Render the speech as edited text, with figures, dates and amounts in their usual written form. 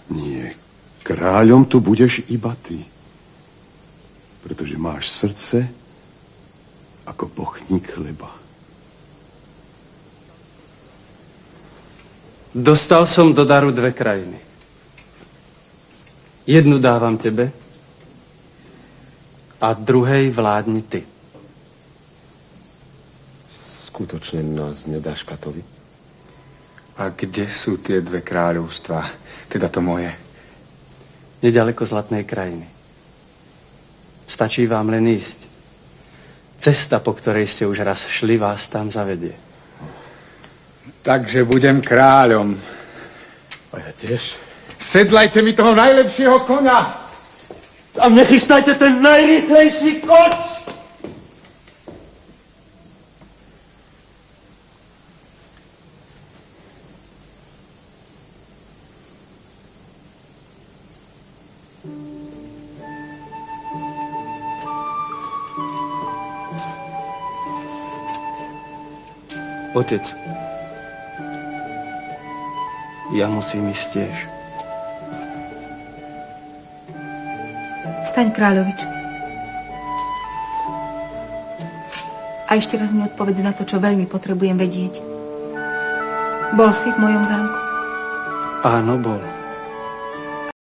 Nie, kráľom tu budeš iba ty. Pretože máš srdce ako bochník chleba. Dostal som do daru 2 krajiny. Jednu dávam tebe a druhej vládni ty. Skutočne nás nedáš Katovi? A kde sú tie 2 kráľovstvá, teda to moje? Nedaleko Zlatnej krajiny. Stačí vám len ísť. Cesta, po ktorej ste už raz šli, vás tam zavedie. Takže budem kráľom. A ja tiež. Sedlajte mi toho najlepšieho koňa. A mne chystajte ten najrýchlejší koč! Otec, ja musím ísť tiež. Vstaň, kráľovič. A ešte raz mi odpovedz na to, čo veľmi potrebujem vedieť. Bol si v mojom zámku? Áno, bol.